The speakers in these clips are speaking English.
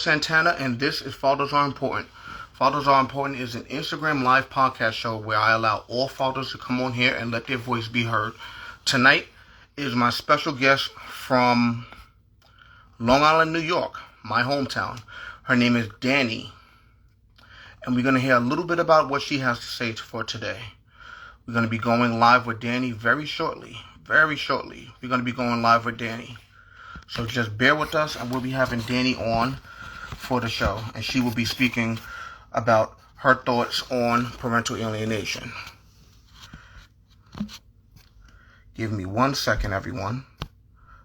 Santana, and this is Fathers Are Important. Fathers Are Important is an Instagram live podcast show where I allow all fathers to come on here and let their voice be heard. Tonight is my special guest from Long Island, New York, my hometown. Her name is Danni, and we're going to hear a little bit about what she has to say for today. We're going to be going live with Danni very shortly. Very shortly. We're going to be going live with Danni. So just bear with us, and we'll be having Danni on for the show, and she will be speaking about her thoughts on parental alienation. Give me 1 second, everyone.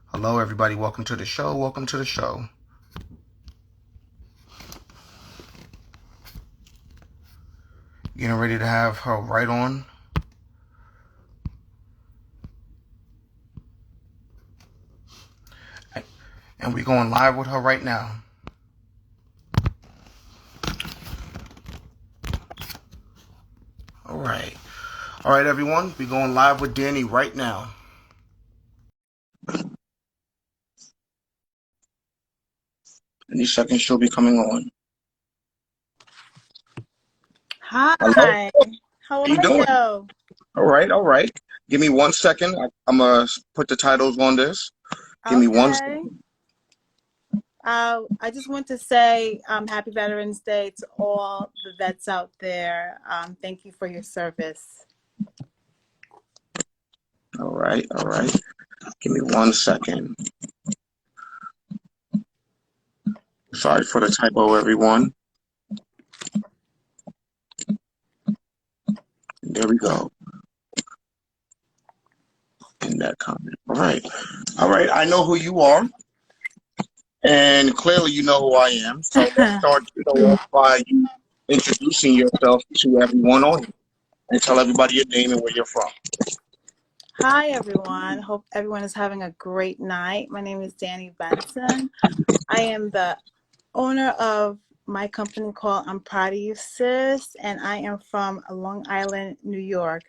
Hello, everybody. Welcome to the show. Welcome to the show. Getting ready to have her right on. And we're going live with her right now. All right. All right, everyone. We're going live with Danni right now. Any second, she'll be coming on. Hi. Hello? How you are doing? you? All right, all right. Give me 1 second. I'm going to put the titles on this. Give me 1 second. I just want to say Happy Veterans Day to all the vets out there. Thank you for your service. All right, all right. Give me 1 second. Sorry for the typo, everyone. There we go. In that comment. All right. All right. I know who you are. And clearly you know who I am. So let's start off by you introducing yourself to everyone on here. And tell everybody your name and where you're from. Hi, everyone. Hope everyone is having a great night. My name is Danni Benson. I am the owner of my company called I'm Proud of You, Sis, and I am from Long Island, New York.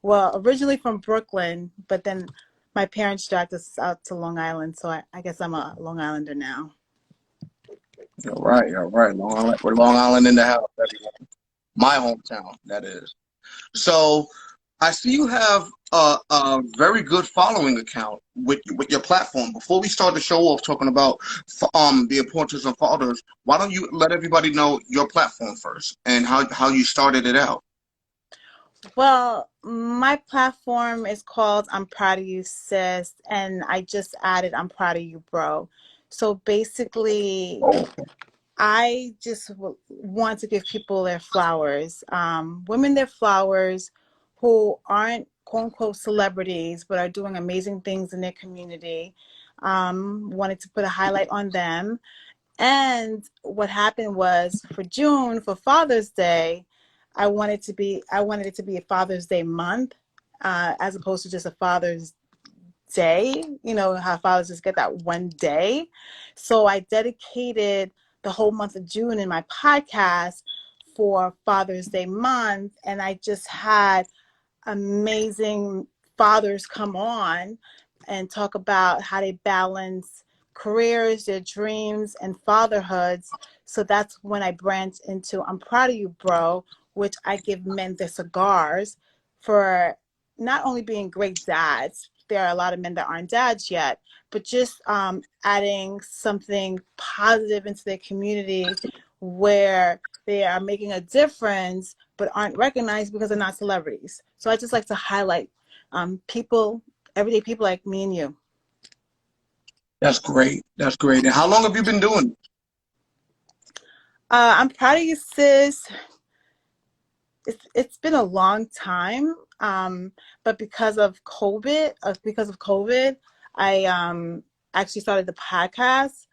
Well, originally from Brooklyn, but then my parents dragged us out to Long Island, so I guess I'm a Long Islander now. All right, all right. We're Long Island in the house, everyone. My hometown, that is. So I see you have a very good following account with your platform. Before we start the show off talking about the importance of fathers, why don't you let everybody know your platform first and how you started it out? Well, my platform is called I'm Proud of You, Sis, and I just added I'm Proud of You, Bro. So basically, I just want to give people their flowers, women their flowers who aren't quote unquote celebrities, but are doing amazing things in their community. Wanted to put a highlight on them. And what happened was for June, for Father's Day, I wanted it to be a Father's Day month, as opposed to just a Father's Day. You know how fathers just get that one day. So I dedicated the whole month of June in my podcast for Father's Day month, and I just had amazing fathers come on and talk about how they balance careers, their dreams, and fatherhoods. So that's when I branched into I'm Proud of You, Bro, which I give men their cigars for not only being great dads. There are a lot of men that aren't dads yet, but just adding something positive into their community where they are making a difference but aren't recognized because they're not celebrities. So I just like to highlight people, everyday people like me and you. That's great. That's great. And how long have you been doing it? I'm Proud of You, Sis. It's been a long time, but because of COVID, I actually started the podcast.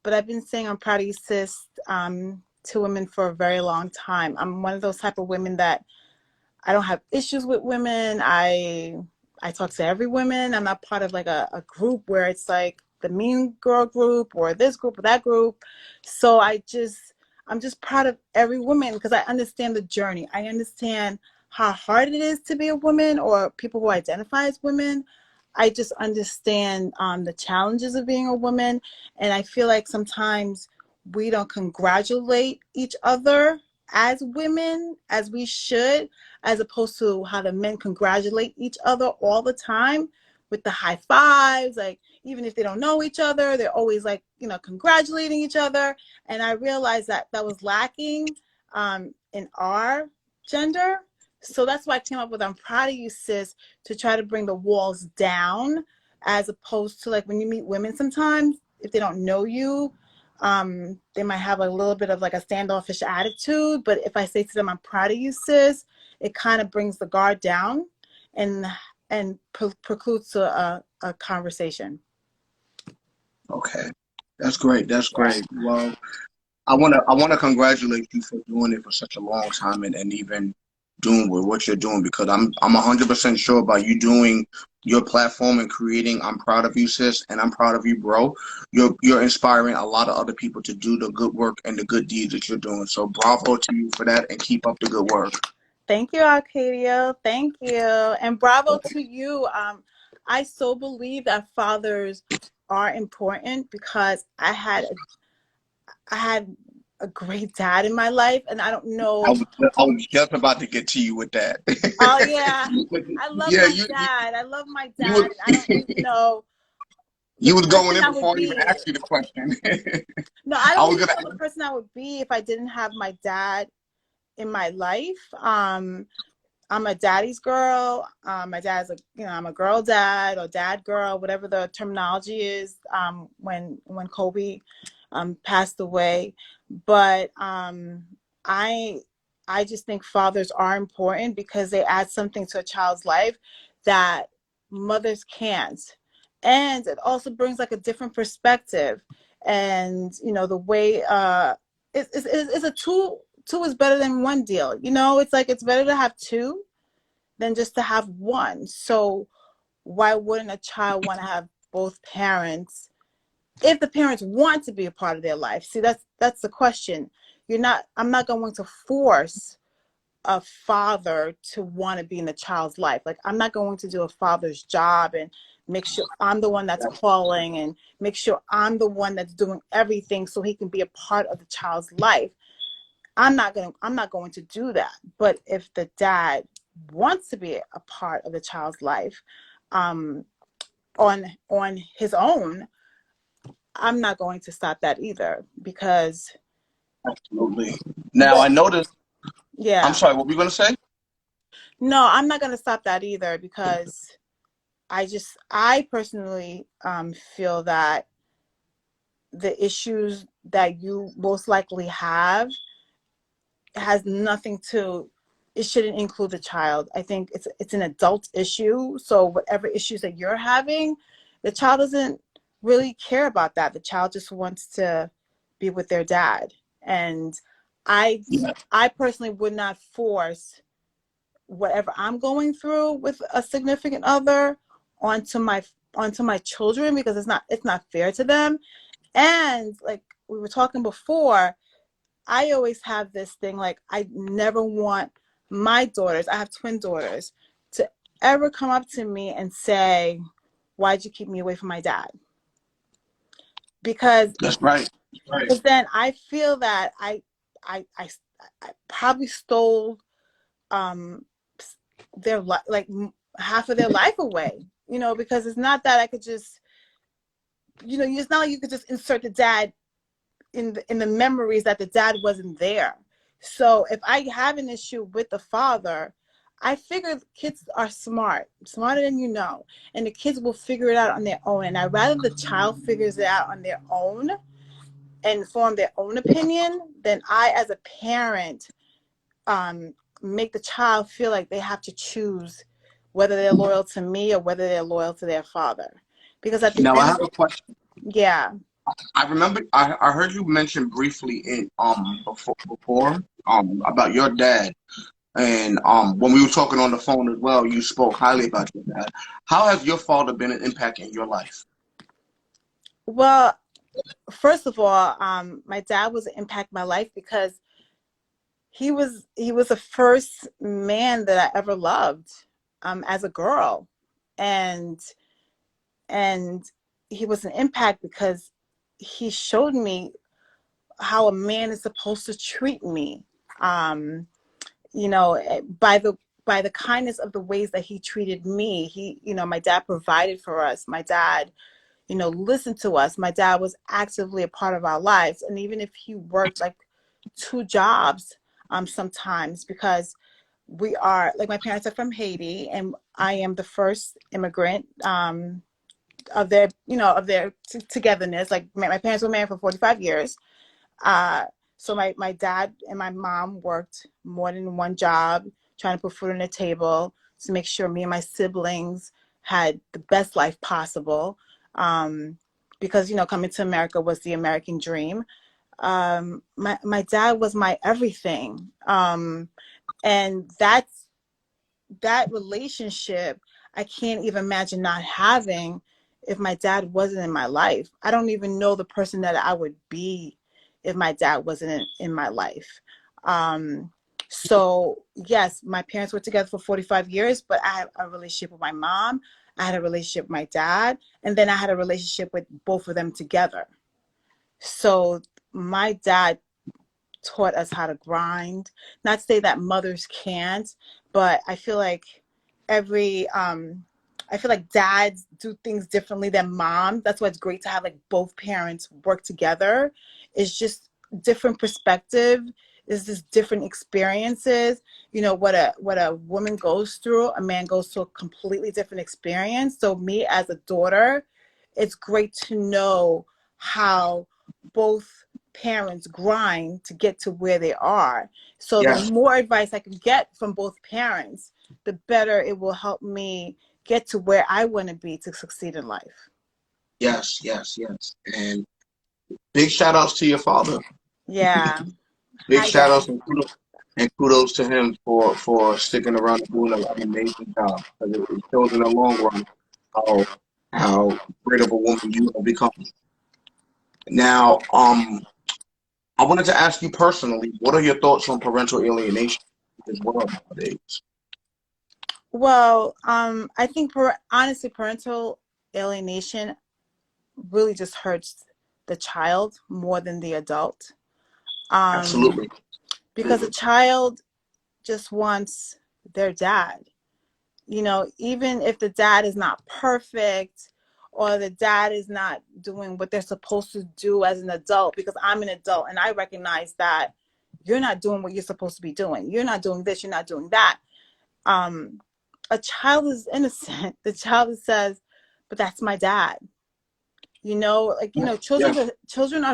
But I've been saying I'm Proud of You, Sis, to women for a very long time. I'm one of those type of women that I don't have issues with women. I talk to every woman. I'm not part of like a group where it's like the mean girl group or this group or that group. So I'm just proud of every woman because I understand the journey. I understand how hard it is to be a woman or people who identify as women. I just understand the challenges of being a woman. And I feel like sometimes we don't congratulate each other as women as we should, as opposed to how the men congratulate each other all the time with the high fives. Like, even if they don't know each other, they're always like, congratulating each other. And I realized that that was lacking in our gender. So that's why I came up with I'm proud of you, sis, to try to bring the walls down, as opposed to like when you meet women sometimes, if they don't know you, they might have a little bit of like a standoffish attitude. But if I say to them, I'm proud of you, sis, it kind of brings the guard down and precludes a conversation. Okay, that's great. That's great. Well, I wanna congratulate you for doing it for such a long time and even doing what you're doing, because I'm 100% sure by you doing your platform and creating I'm proud of you, sis, and I'm proud of you, bro. You're inspiring a lot of other people to do the good work and the good deeds that you're doing. So bravo to you for that, and keep up the good work. Thank you, Arcadia. Thank you. And bravo to you. I so believe that fathers are important because I had a great dad in my life, and I don't I know. was I was just about to get to you with that. Oh yeah, I love Yeah, my you you dad. I love my you dad, and I don't was even know the you was going person in I would before I even be. asked you the question. No, I I don't was even gonna. know the person I would be if I didn't have my dad in my life. I'm a daddy's girl. My dad's I'm a girl dad or dad girl, whatever the terminology is. When Kobe passed away, but I I just think fathers are important because they add something to a child's life that mothers can't, and it also brings like a different perspective. And the way it's a two is better than one deal. It's like it's better to have two than just to have one. So why wouldn't a child want to have both parents if the parents want to be a part of their life? See, that's the question. I'm not going to force a father to want to be in the child's life. Like, I'm not going to do a father's job and make sure I'm the one that's calling and make sure I'm the one that's doing everything so he can be a part of the child's life. I'm not going to do that. But if the dad wants to be a part of the child's life, um, on his own, I'm not going to stop that either because Absolutely. Now I noticed. I'm yeah, sorry. What were you gonna say? no, I'm not going to stop that either because I personally feel that the issues that you most likely have has nothing to it shouldn't include the child. I think it's an adult issue. So whatever issues that you're having, the child doesn't really care about that. The child just wants to be with their dad. And I Yeah. I personally would not force whatever I'm going through with a significant other onto my onto my children because it's not fair to them. And like we were talking before, I always have this thing like I never want my daughters, I have twin daughters, to ever come up to me and say, "Why'd you keep me away from my dad?" Because That's right. That's right. then I feel that I probably stole um their like half of their life away. Because it's not that I could just it's not like you could just insert the dad in the memories that the dad wasn't there. So if I have an issue with the father, I figure kids are smarter than and the kids will figure it out on their own. And I'd rather the child figures it out on their own and form their own opinion than I, as a parent, make the child feel like they have to choose whether they're loyal to me or whether they're loyal to their father. Because at the Now I end, have a question. yeah. I remember I heard you mention briefly in before about your dad, and when we were talking on the phone as well, you spoke highly about your dad. How has your father been an impact in your life? Well, first of all, my dad was an impact in my life because he was the first man that I ever loved as a girl, and and he was an impact because he showed me how a man is supposed to treat me. Um, you know, by the kindness of the ways that he treated me. My dad provided for us. My dad, listened to us. My dad was actively a part of our lives. And even if he worked like two jobs, sometimes, because we are, like, my parents are from Haiti, and I am the first immigrant, of their togetherness. Like, my parents were married for 45 years. Uh, so my dad and my mom worked more than one job, trying to put food on the table to make sure me and my siblings had the best life possible. Because, coming to America was the American dream. My dad was my everything. And that relationship, I can't even imagine not having if my dad wasn't in my life. I don't even know the person that I would be if my dad wasn't in my life. Um, so yes, my parents were together for 45 years, but I had a relationship with my mom. I had a relationship with my dad, and then I had a relationship with both of them together. So my dad taught us how to grind. Not to say that mothers can't, but every I feel like dads do things differently than moms. That's why it's great to have like both parents work together. It's just different perspective. It's just different experiences. What a woman goes through, a man goes through a completely different experience. So me as a daughter, it's great to know how both parents grind to get to where they are. So the Yes, more advice I can get from both parents, the better it will help me get to where I want to be to succeed in life. yes, yes, yes. And big shout outs to your father. Yeah. Big Hi, shout outs Daddy. and kudos to him for sticking around and doing an amazing job. Because it shows in the long run how how great of a woman you have become. Now, I wanted to ask you personally, what are your thoughts on parental alienation as well nowadays? Well, I think honestly, parental alienation really just hurts the child more than the adult. Um, Absolutely, because a absolutely. child just wants their dad. Even if the dad is not perfect, or the dad is not doing what they're supposed to do as an adult, because I'm an adult and I recognize that you're not doing what you're supposed to be doing. You're not doing this, you're not doing that. Um, a child is innocent. The child says, but that's my dad. Children, Yes,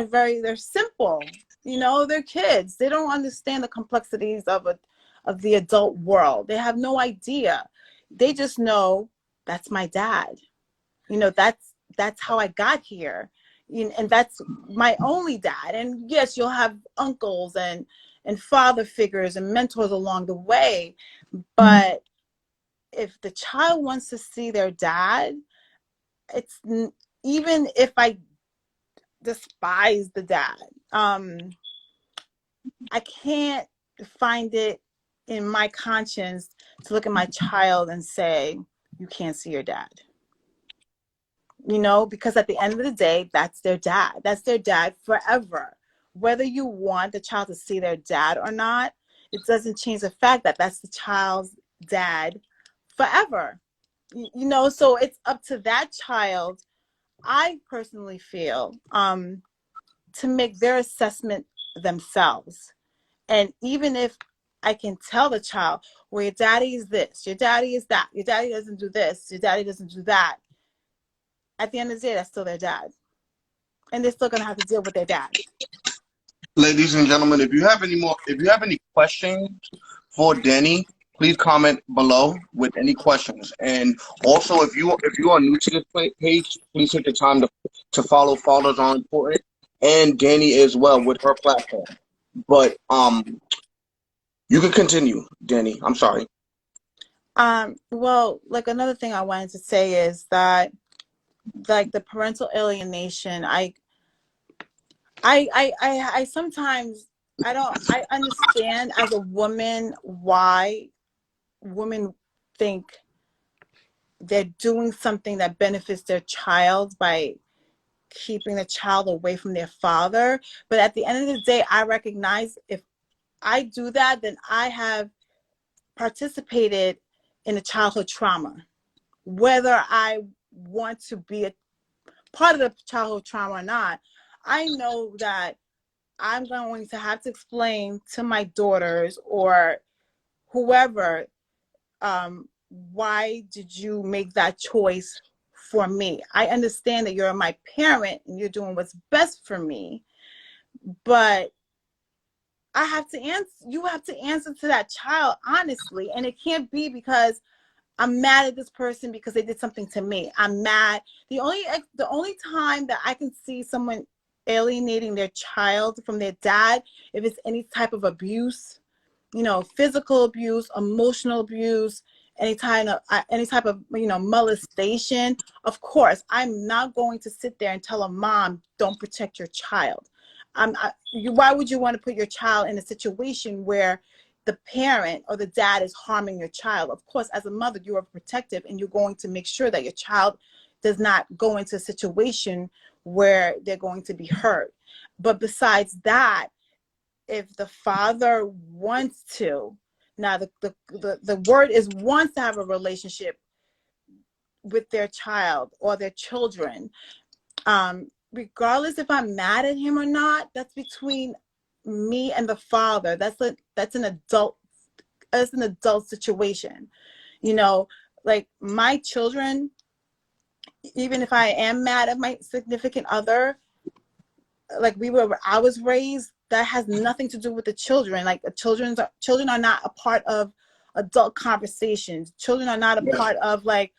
they're simple. They're kids. They don't understand the complexities of the adult world. They have no idea. They just know that's my dad. That's how I got here. And that's my only dad. And yes, you'll have uncles and father figures and mentors along the way. But if the child wants to see their dad, it's even if I despise the dad. I can't find it in my conscience to look at my child and say, you can't see your dad. Because at the end of the day, that's their dad. That's their dad forever. Whether you want the child to see their dad or not, it doesn't change the fact that that's the child's dad forever. So it's up to that child, I personally feel, to make their assessment themselves. And even if I can tell the child, well, your daddy is this, your daddy is that, your daddy doesn't do this, your daddy doesn't do that, at the end of the day, that's still their dad. And they're still going to have to deal with their dad. Ladies and gentlemen, if you have any questions for Danny, please comment below with any questions. And also, if you are new to this page, please take the time to follow Fathers Are Important and Danny as well with her platform. But you can continue, Danny. I'm sorry. Well, like, another thing I wanted to say is that, like, the parental alienation, I sometimes, I understand as a woman why women think they're doing something that benefits their child by keeping the child away from their father. But at the end of the day, I recognize if I do that, then I have participated in a childhood trauma. Whether I want to be a part of the childhood trauma or not, I know that I'm going to have to explain to my daughters or whoever, why did you make that choice for me? I understand that you're my parent and you're doing what's best for me, but I have to answer. You have to answer to that child honestly, and it can't be because I'm mad at this person because they did something to me. I'm mad. The only time that I can see someone alienating their child from their dad, if it's any type of abuse, physical abuse, emotional abuse, any type of molestation. Of course, I'm not going to sit there and tell a mom, don't protect your child. Why would you want to put your child in a situation where the parent or the dad is harming your child? Of course, as a mother, you are protective and you're going to make sure that your child does not go into a situation where they're going to be hurt. But besides that, if the father wants to, now the word is wants to have a relationship with their child or their children, regardless if I'm mad at him or not, that's between me and the father. That's an adult situation. Like my children, even if I am mad at my significant other, like I was raised, that has nothing to do with the children. Like children are not a part of adult conversations. Children are not a Yeah. part of like,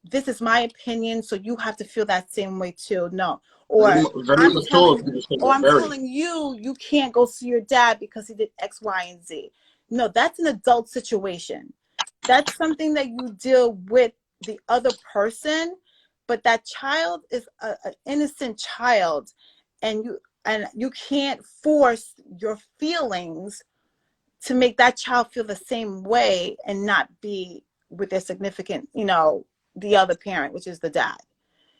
this is my opinion, so you have to feel that same way too. No. Very, Or very I'm mature telling of you to say or that. I'm Very. telling you can't go see your dad because he did X, Y, and Z. No, that's an adult situation. That's something that you deal with the other person, but that child is an innocent child, and you can't force your feelings to make that child feel the same way and not be with their significant, the other parent, which is the dad.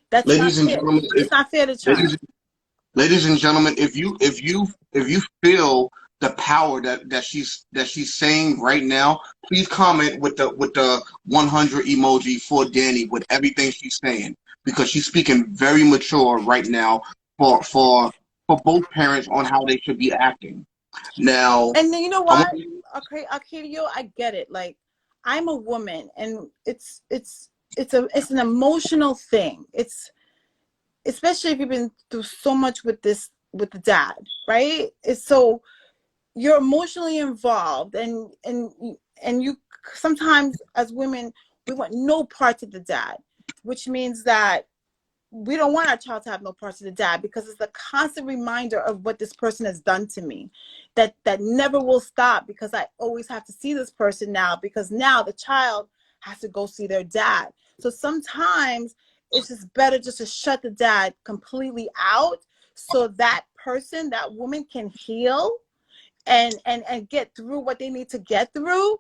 That's not Ladies and fair. gentlemen, It's not fair to the child. ladies, ladies and gentlemen, if you feel the power that she's saying right now, please comment with the 100 emoji for Danny with everything she's saying, because she's speaking very mature right now for both parents on how they should be acting. Now, And then you know I want what? Okay, Arcadio, I get it. Like, I'm a woman, and it's an emotional thing. It's especially if you've been through so much with the dad, right? It's so you're emotionally involved, and you sometimes as women we want no parts of the dad, which means that we don't want our child to have no parts of the dad because it's a constant reminder of what this person has done to me that never will stop, because I always have to see this person now, because now the child has to go see their dad. So sometimes it's just better just to shut the dad completely out so that person, that woman, can heal and get through what they need to get through.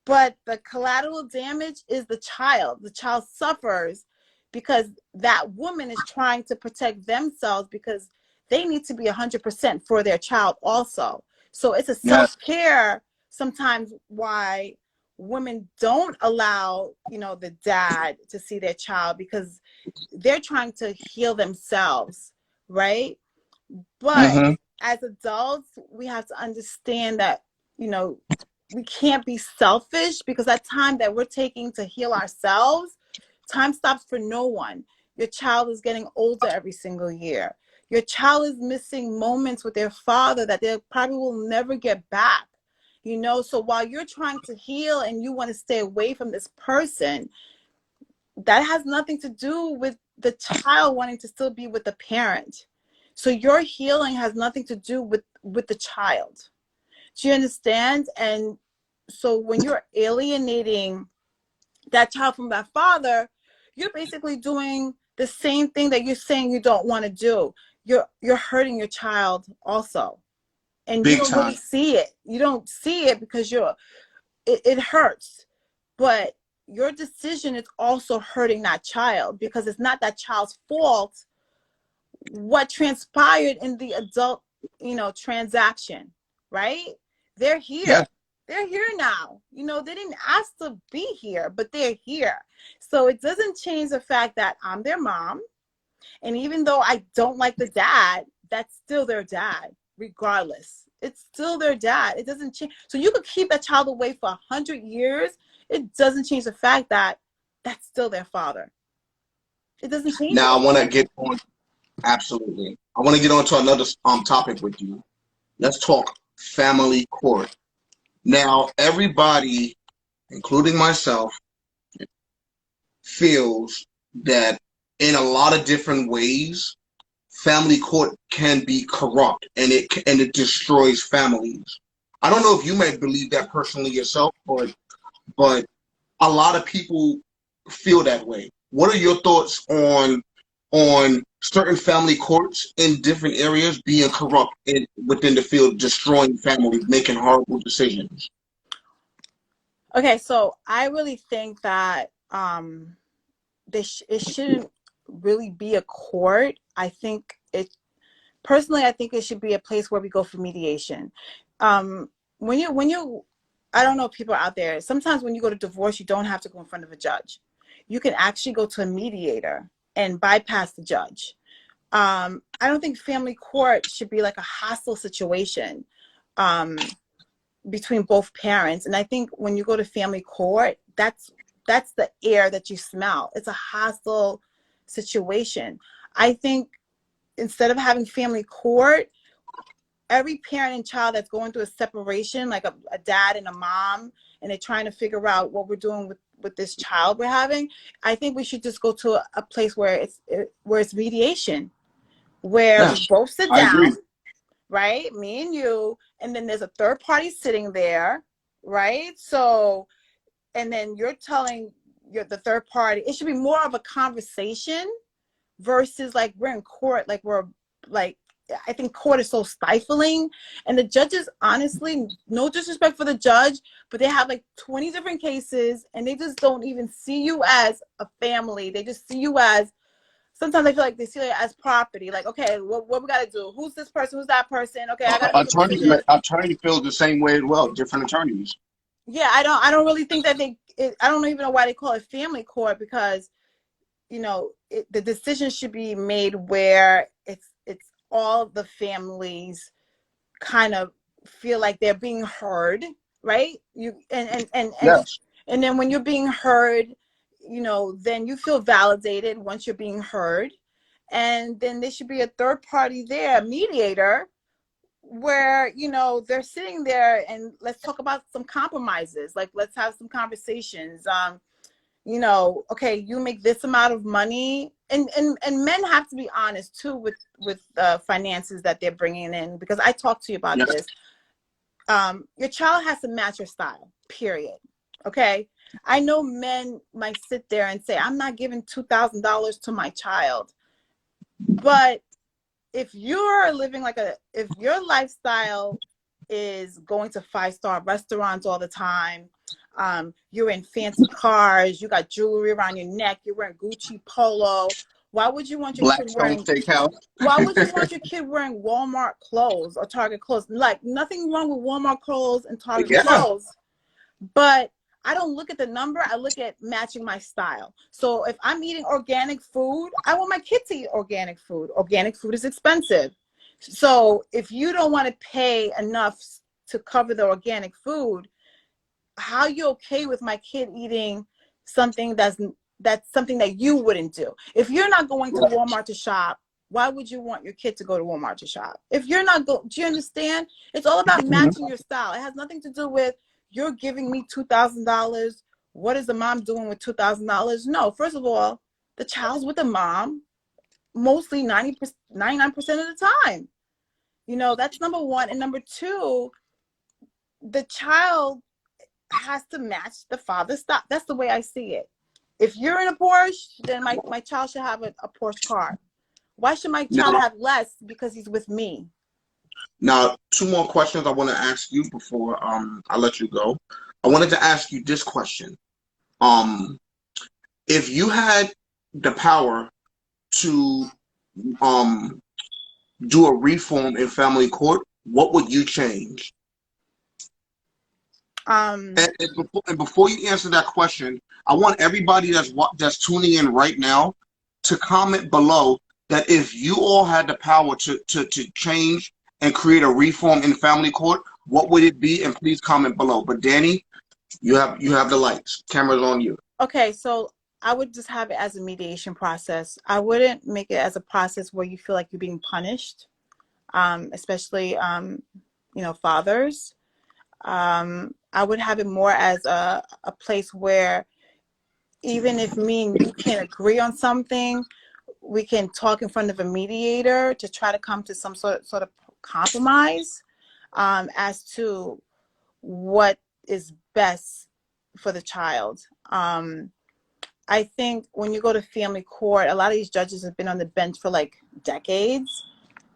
But the collateral damage is the child. The child suffers because that woman is trying to protect themselves, because they need to be 100% for their child also. So it's a yeah. self-care sometimes why women don't allow, the dad to see their child, because they're trying to heal themselves, right? But Mm-hmm. as adults, we have to understand that, you know, we can't be selfish, because that time that we're taking to heal ourselves, time stops for no one. Your child is getting older every single year. Your child is missing moments with their father that they probably will never get back. So while you're trying to heal and you want to stay away from this person, that has nothing to do with the child wanting to still be with the parent. So your healing has nothing to do with the child. Do you understand? And so when you're alienating that child from that father, you're basically doing the same thing that you're saying you don't want to do. You're hurting your child also. And you Big don't really time. see it. You don't see it because it hurts. But your decision is also hurting that child, because it's not that child's fault what transpired in the adult, transaction, right? They're Yeah. here. They're here now. They didn't ask to be here, but they're here. So it doesn't change the fact that I'm their mom. And even though I don't like the dad, that's still their dad, regardless. It's still their dad. It doesn't change. So you could keep that child away for 100 years. It doesn't change the fact that that's still their father. It doesn't change Now it. I want to get on. Absolutely. I want to get on to another topic with you. Let's talk family court. Now, everybody, including myself, feels that in a lot of different ways, family court can be corrupt and it destroys families. I don't know if you may believe that personally yourself, but a lot of people feel that way. What are your thoughts on certain family courts in different areas being corrupt within the field, destroying families, making horrible decisions? Okay, so I really think that it shouldn't really be a court. I think I think it should be a place where we go for mediation. Um, when you, I don't know, people out there, sometimes when you go to divorce, you don't have to go in front of a judge. You can actually go to a mediator and bypass the judge. I don't think family court should be like a hostile situation between both parents. And I think when you go to family court, that's the air that you smell. It's a hostile situation. I think instead of having family court, every parent and child that's going through a separation, like a dad and a mom, and they're trying to figure out what we're doing with this child we're having, I think we should just go to a place where it's mediation, where we Yes, both sit I agree. down, right? Me and you, and then there's a third party sitting there, right? So, and then you're telling the third party, it should be more of a conversation versus like we're in court, like we're like, I think court is so stifling. And the judges, honestly, no disrespect for the judge, but they have like 20 different cases and they just don't even see you as a family. They just see you as, sometimes I feel like they see it as property. Like, okay, what we got to do? Who's this person? Who's that person? Okay, I got to make a decision. Attorney feels the same way as well. Different attorneys. Yeah, I don't really think that I don't even know why they call it family court, because the decision should be made where it's all the families kind of feel like they're being heard, right? You Yes. and then when you're being heard, then you feel validated once you're being heard. And then there should be a third party there, a mediator, where they're sitting there and let's talk about some compromises, like let's have some conversations. Okay, you make this amount of money, and men have to be honest too with finances that they're bringing in, because I talked to you about Yes. this. Your child has to match your style, period. Okay, I know men might sit there and say, I'm not giving $2,000 to my child, but if you're living if your lifestyle is going to 5-star restaurants all the time, you're in fancy cars, you got jewelry around your neck, you're wearing Gucci polo, why would you want your kid Blackstone wearing Steakhouse. why would you want your kid wearing Walmart clothes or Target clothes? Like, nothing wrong with Walmart clothes and Target Yeah. clothes, but I don't look at the number. I look at matching my style. So if I'm eating organic food, I want my kid to eat organic food. Organic food is expensive. So if you don't want to pay enough to cover the organic food, how are you okay with my kid eating something that's something that you wouldn't do? If you're not going to Walmart to shop, why would you want your kid to go to Walmart to shop? If you're not do you understand? It's all about matching your style. It has nothing to do with you're giving me $2,000. What is the mom doing with $2,000? No, first of all, the child's with the mom mostly 99% of the time. That's number one. And number two, the child has to match the father's style. That's the way I see it. If you're in a Porsche, then my child should have a Porsche car. Why should my child Now, have less because he's with me? now, two more questions I want to ask you before I let you go. I wanted to ask you this question. Um, if you had the power to um do a reform in family court, what would you change? Um, And before you answer that question, I want everybody that's tuning in right now to comment below that if you all had the power to change and create a reform in family court, what would it be? And please comment below. But Danny, you have the lights. Camera's on you. okay, so I would just have it as a mediation process. I wouldn't make it as a process where you feel like you're being punished, especially, fathers. I would have it more as a place where even if me and you can't agree on something, we can talk in front of a mediator to try to come to some sort of compromise, as to what is best for the child. I think when you go to family court, a lot of these judges have been on the bench for like decades.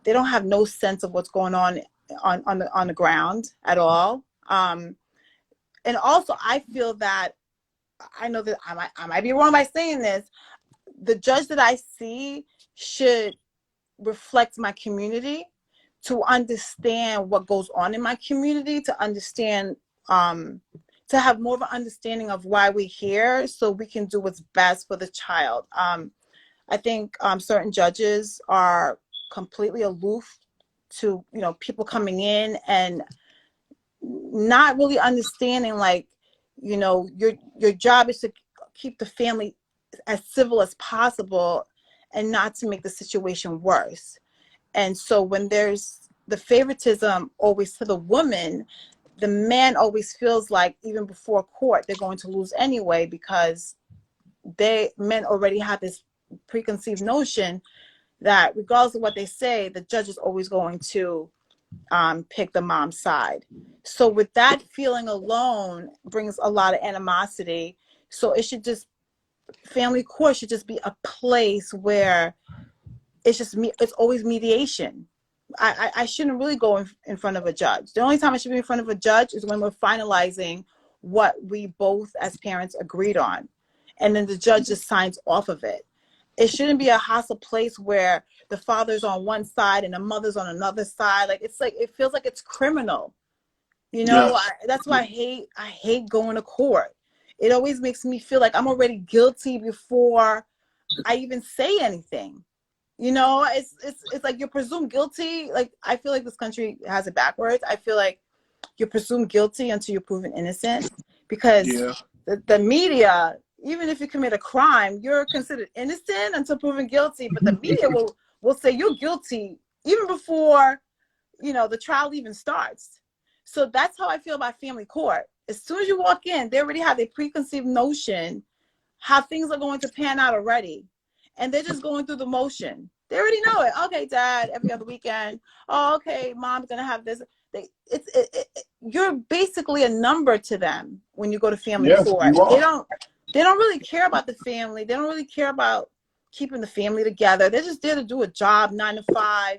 They don't have no sense of what's going on the ground at all. And also, I feel that, I know that I might be wrong by saying this, the judge that I see should reflect my community, to understand what goes on in my community, to understand, to have more of an understanding of why we're here, so we can do what's best for the child. I think certain judges are completely aloof to people coming in and not really understanding, like, your job is to keep the family as civil as possible and not to make the situation worse. And so when there's the favoritism always to the woman, the man always feels like even before court they're going to lose anyway, because men already have this preconceived notion that regardless of what they say, the judge is always going to pick the mom's side. So with that feeling alone brings a lot of animosity. So family court should just be a place where it's always mediation. I shouldn't really go in front of a judge. The only time I should be in front of a judge is when we're finalizing what we both as parents agreed on, and then the judge just signs off of it. It shouldn't be a hostile place where the father's on one side and the mother's on another side. Like it feels like it's criminal. Yes. That's why I hate going to court. It always makes me feel like I'm already guilty before I even say anything. It's like you're presumed guilty. Like, I feel like this country has it backwards. I feel like you're presumed guilty until you're proven innocent, because Yeah. the media, even if you commit a crime, you're considered innocent until proven guilty. But the media will say you're guilty even before the trial even starts. So that's how I feel about family court. As soon as you walk in, they already have a preconceived notion how things are going to pan out already, and they're just going through the motion. They already know it. Okay, dad, every other weekend. Oh, okay, mom's gonna have this. You're basically a number to them when you go to family Yes, court. you They are. don't they don't really care about the family. They don't really care about keeping the family together. They're just there to do a job, 9 to 5,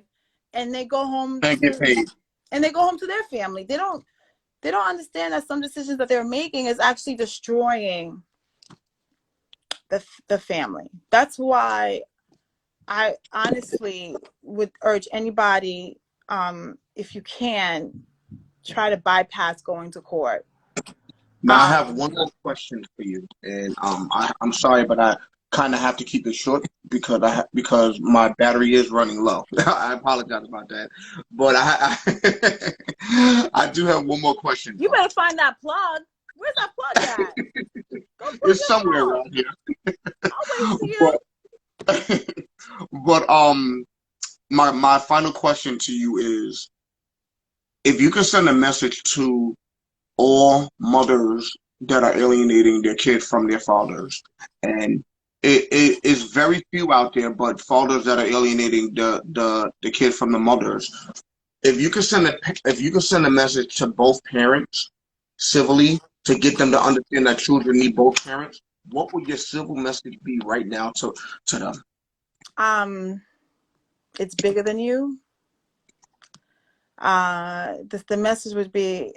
and they go home Can't get to paid. their family. They don't understand that some decisions that they're making is actually destroying the family. That's why I honestly would urge anybody, if you can, try to bypass going to court. Now I have one more question for you, and I'm sorry, but I kind of have to keep it short because my battery is running low. I apologize about that, but I do have one more question You though. better find that plug. Where's that plug at? Go plug It's your somewhere phone. around here, I'll wait for you. but but my final question to you is, if you can send a message to all mothers that are alienating their kids from their fathers, and it is very few out there, but fathers that are alienating the kid from the mothers. If you can send a message to both parents civilly to get them to understand that children need both parents, what would your civil message be right now to them? It's bigger than you. The message would be,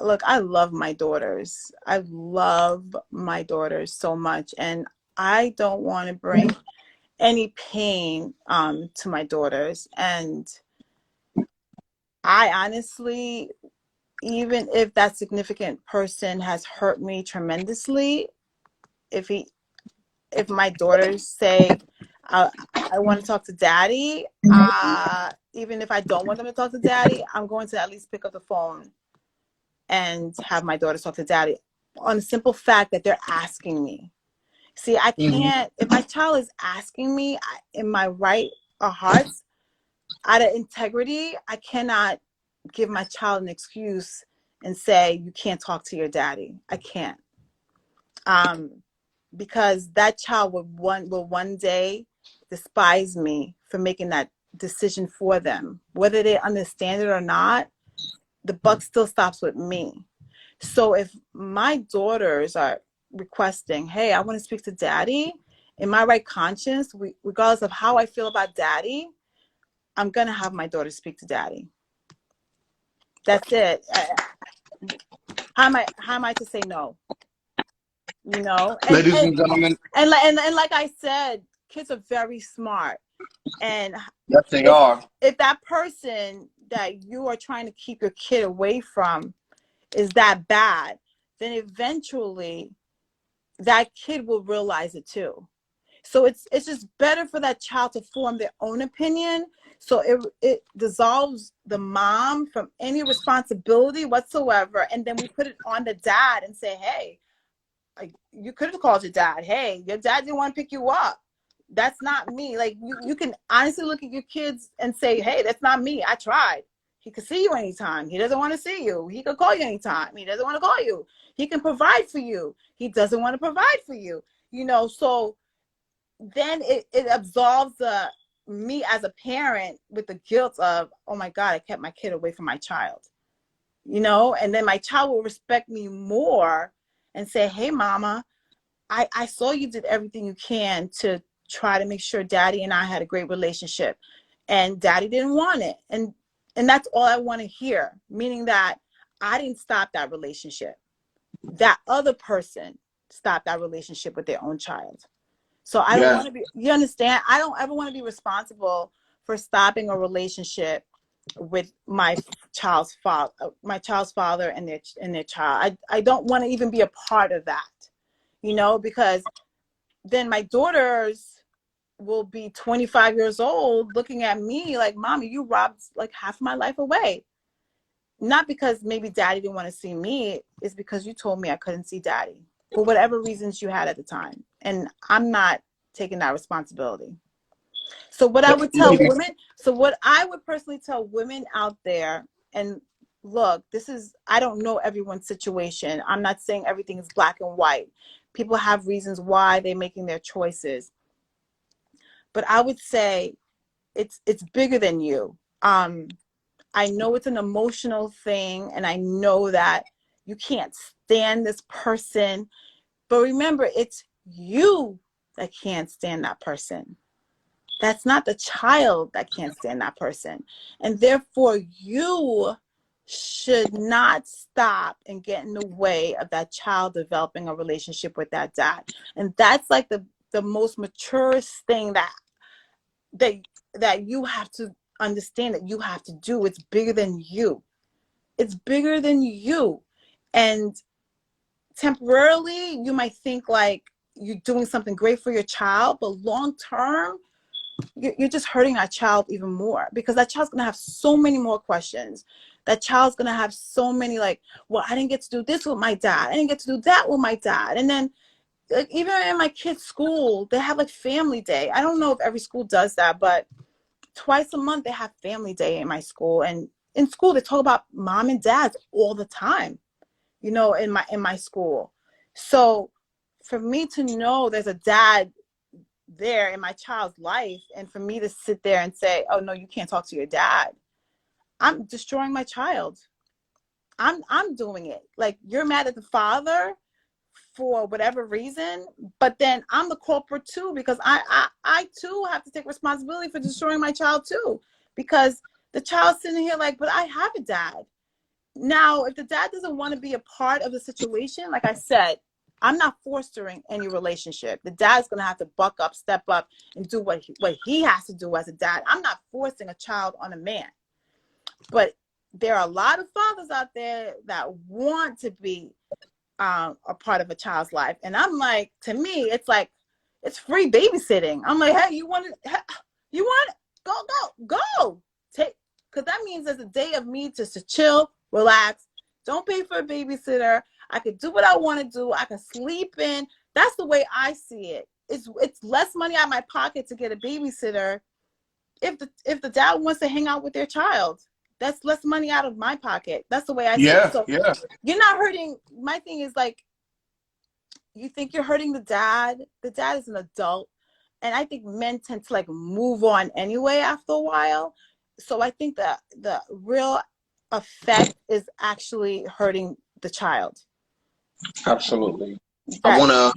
look, I love my daughters. I love my daughters so much, and I don't want to bring any pain to my daughters. And I honestly, even if that significant person has hurt me tremendously, if my daughters say, I want to talk to daddy, even if I don't want them to talk to daddy, I'm going to at least pick up the phone and have my daughters talk to daddy, on the simple fact that they're asking me. See, I can't, if my child is asking me in my right of hearts, out of integrity, I cannot give my child an excuse and say, you can't talk to your daddy. I can't. Because that child will one day despise me for making that decision for them. Whether they understand it or not, the buck still stops with me. So if my daughters are requesting, hey, I want to speak to daddy, in my right conscience, regardless of how I feel about daddy, I'm going to have my daughter speak to daddy. That's it. How am I to say no? You know, Ladies and gentlemen, and like I said, kids are very smart. And yes, they are. If that person that you are trying to keep your kid away from is that bad, then eventually that kid will realize it too. So it's just better for that child to form their own opinion. So it dissolves the mom from any responsibility whatsoever. And then we put it on the dad and say, hey, like, you could have called your dad. Hey, your dad didn't want to pick you up. That's not me. Like, you can honestly look at your kids and say, hey, that's not me. I tried. He could see you anytime. He doesn't want to see you. He could call you anytime. He doesn't want to call you. He can provide for you. He doesn't want to provide for you. You know, so then it absolves me as a parent with the guilt of, oh my God, I kept my kid away from my child. You know, and then my child will respect me more and say, hey, mama, I saw you did everything you can to try to make sure daddy and I had a great relationship, and daddy didn't want it. And that's all I want to hear, meaning that I didn't stop that relationship. That other person stopped that relationship with their own child. So I don't want to be, you understand? I don't ever want to be responsible for stopping a relationship with my child's father and their child. I don't want to even be a part of that, you know, because then my daughters will be 25 years old looking at me like, mommy, you robbed like half of my life away. Not because maybe daddy didn't want to see me, it's because you told me I couldn't see daddy for whatever reasons you had at the time. And I'm not taking that responsibility. So what I would tell women, so what I would personally tell women out there, and look, I don't know everyone's situation. I'm not saying everything is black and white. People have reasons why they're making their choices. But I would say it's bigger than you. I know it's an emotional thing, and I know that you can't stand this person. But remember, it's you that can't stand that person. That's not the child that can't stand that person. And therefore, you should not stop and get in the way of that child developing a relationship with that dad. And that's like the most maturest thing that you have to understand, that you have to do. It's bigger than you. It's bigger than you. And temporarily, you might think like you're doing something great for your child, but long term, you're just hurting that child even more, because that child's going to have so many more questions. That child's going to have so many like, well, I didn't get to do this with my dad. I didn't get to do that with my dad. And then like, even in my kids' school, they have like family day. I don't know if every school does that, but twice a month they have family day in my school. And in school, they talk about mom and dads all the time, you know, in my school. So for me to know there's a dad there in my child's life, and for me to sit there and say, oh no, you can't talk to your dad, I'm destroying my child. I'm doing it. Like, you're mad at the father for whatever reason, but then I'm the culprit too, because I too have to take responsibility for destroying my child too, because the child's sitting here like, but I have a dad. Now if the dad doesn't want to be a part of the situation, like I said, I'm not fostering any relationship. The dad's going to have to buck up, step up, and do what he has to do as a dad. I'm not forcing a child on a man. But there are a lot of fathers out there that want to be a part of a child's life. And I'm like, to me, it's like, it's free babysitting. I'm like, hey, you want it? Go. Take, because that means there's a day of me just to chill, relax, don't pay for a babysitter. I could do what I want to do. I can sleep in. That's the way I see it. It's less money out of my pocket to get a babysitter. If the dad wants to hang out with their child, that's less money out of my pocket. That's the way I see it. So you're not hurting. My thing is like, you think you're hurting the dad. The dad is an adult. And I think men tend to like move on anyway after a while. So I think that the real effect is actually hurting the child. Absolutely. Right.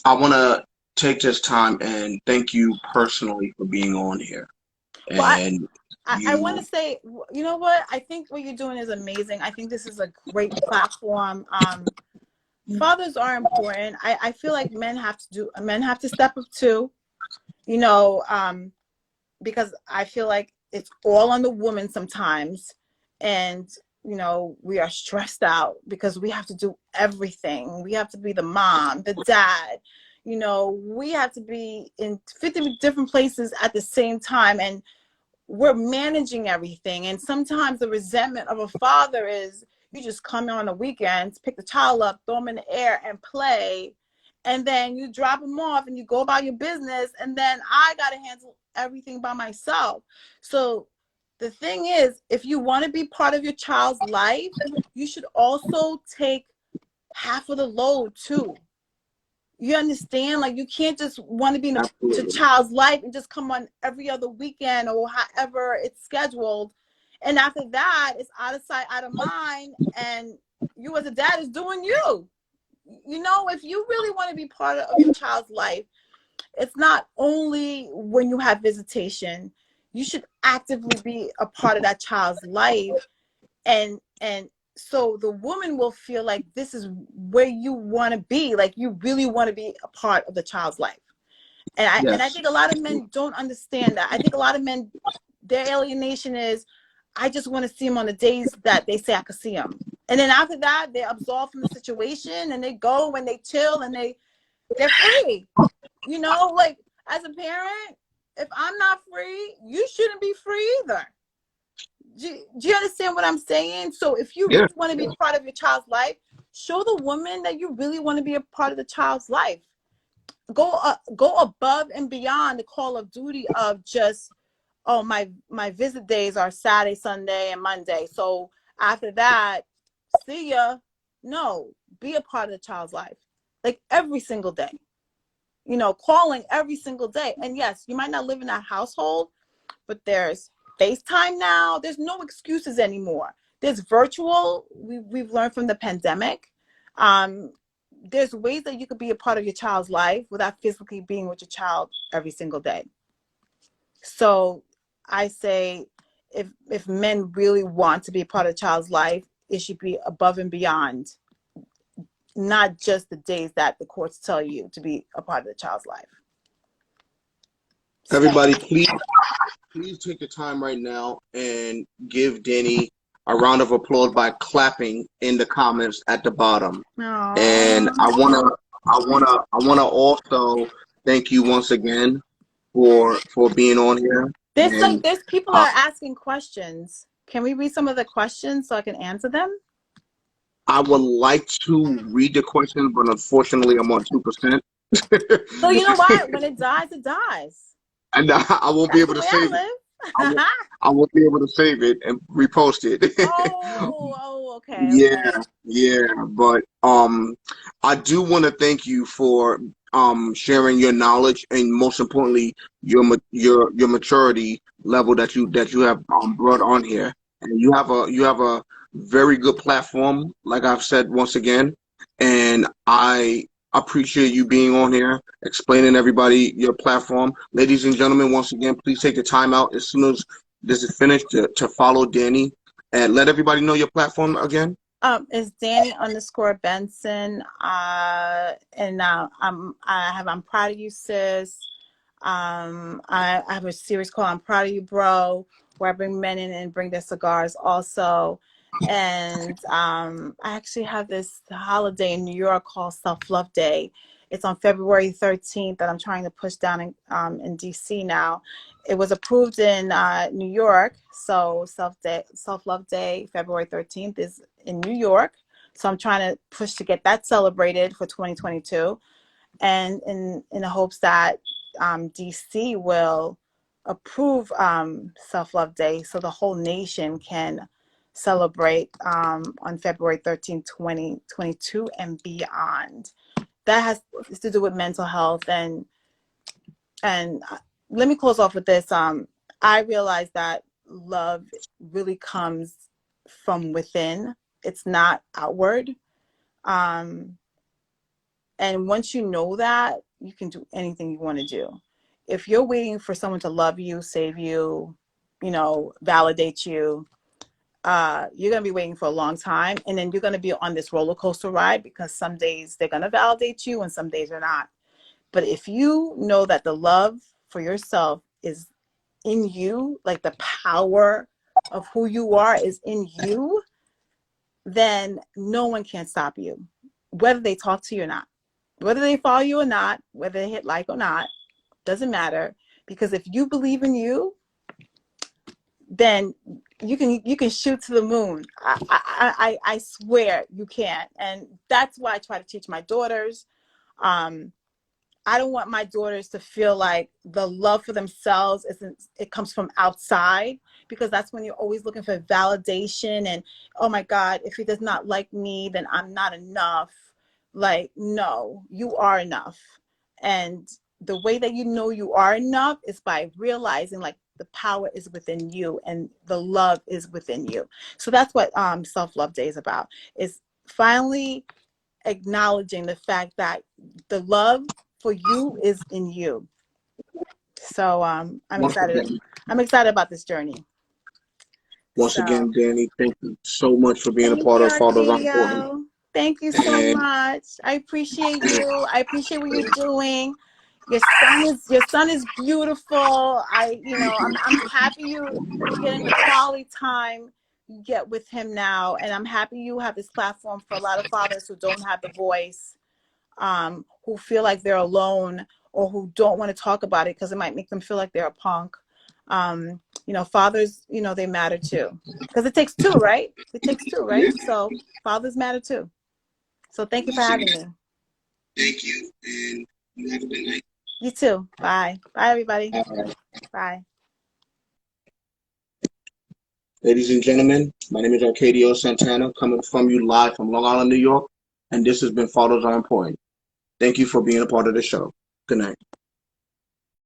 I wanna take this time and thank you personally for being on here. And well, I want to say, you know what? I think what you're doing is amazing. I think this is a great platform. Fathers are important. I feel like men have to step up too, you know, because I feel like it's all on the woman sometimes. And, you know, we are stressed out because we have to do everything. We have to be the mom, the dad, you know, we have to be in 50 different places at the same time. And we're managing everything. And sometimes the resentment of a father is you just come on the weekends, pick the child up, throw them in the air and play. And then you drop them off and you go about your business. And then I got to handle everything by myself. So the thing is, if you want to be part of your child's life, you should also take half of the load too. You understand? Like, you can't just want to be in the child's life and just come on every other weekend or however it's scheduled. And after that, it's out of sight, out of mind. And you as a dad is doing you. You know, if you really want to be part of your child's life, it's not only when you have visitation. You should actively be a part of that child's life. And so the woman will feel like this is where you want to be. Like, you really want to be a part of the child's life. And I think a lot of men don't understand that. I think a lot of men, their alienation is, I just want to see him on the days that they say I could see him. And then after that, they're absolved from the situation and they go and they chill and they're free. You know, like, as a parent, if I'm not free, you shouldn't be free either. Do you understand what I'm saying? So if you really want to be part of your child's life, show the woman that you really want to be a part of the child's life. Go above and beyond the call of duty of just, oh, my visit days are Saturday, Sunday, and Monday. So after that, see ya. No, be a part of the child's life. Like, every single day. You know, calling every single day. And yes, you might not live in that household, but there's FaceTime now. There's no excuses anymore. There's virtual. We've learned from the pandemic. There's ways that you could be a part of your child's life without physically being with your child every single day. So I say, if men really want to be a part of a child's life, it should be above and beyond, not just the days that the courts tell you to be a part of the child's life. Everybody, please take the time right now and give Danni a round of applause by clapping in the comments at the bottom. Aww. And I wanna also thank you once again for being on here. There's people that are asking questions. Can we read some of the questions so I can answer them? I would like to read the questions, but unfortunately I'm on 2%. So you know what? When it dies, it dies. And I won't be able to save it. I won't be able to save it and repost it. Okay. Yeah. But I do want to thank you for sharing your knowledge and, most importantly, your maturity level that you have brought on here. And you have a very good platform, like I've said once again, and I appreciate you being on here, explaining everybody your platform. Ladies and gentlemen, once again, please take the time out as soon as this is finished to follow Danni and let everybody know your platform again. It's Danni_Benson. And I'm proud of you, sis. I have a series called I'm Proud of You, Bro, where I bring men in and bring their cigars also. And I actually have this holiday in New York called Self-Love Day. It's on February 13th that I'm trying to push down in DC now. It was approved in New York, so Self-Love Day, February 13th is in New York. So I'm trying to push to get that celebrated for 2022, and in the hopes that DC will approve Self-Love Day so the whole nation can celebrate on February 13th, 2022 and beyond. That has to do with mental health. And let me close off with this. I realized that love really comes from within. It's not outward. And once you know that, you can do anything you want to do. If you're waiting for someone to love you, save you, validate you, you're going to be waiting for a long time. And then you're going to be on this roller coaster ride, because some days they're going to validate you and some days they're not. But if you know that the love for yourself is in you, like the power of who you are is in you, then no one can stop you, whether they talk to you or not, whether they follow you or not, whether they hit like or not, doesn't matter. Because if you believe in you, then you can shoot to the moon. I swear you can. And that's why I try to teach my daughters. I don't want my daughters to feel like the love for themselves it comes from outside, because that's when you're always looking for validation and, oh my God, if he does not like me, then I'm not enough. Like, no, you are enough. And the way that you know you are enough is by realizing like the power is within you and the love is within you. So that's what Self-Love Day is about, is finally acknowledging the fact that the love for you is in you. So I'm Once excited. again, I'm excited about this journey. once So again, Danny, thank you so much for being a thank part you, of Fathers Are Important. Arcadio. Thank you so And much. I appreciate you. I appreciate what you're doing. Your son is beautiful. I'm happy you're getting the quality time you get with him now, and I'm happy you have this platform for a lot of fathers who don't have the voice, who feel like they're alone, or who don't want to talk about it because it might make them feel like they're a punk. Fathers, they matter too, because it takes two, right? It takes two, yeah, right? So fathers matter too. So thank you for once having again, me. thank you, and you have a good night. You too. Bye. Bye, everybody. All right. Bye. Ladies and gentlemen, my name is Arcadio Santana, coming from you live from Long Island, New York, and this has been Fathers Are Important. Thank you for being a part of the show. Good night.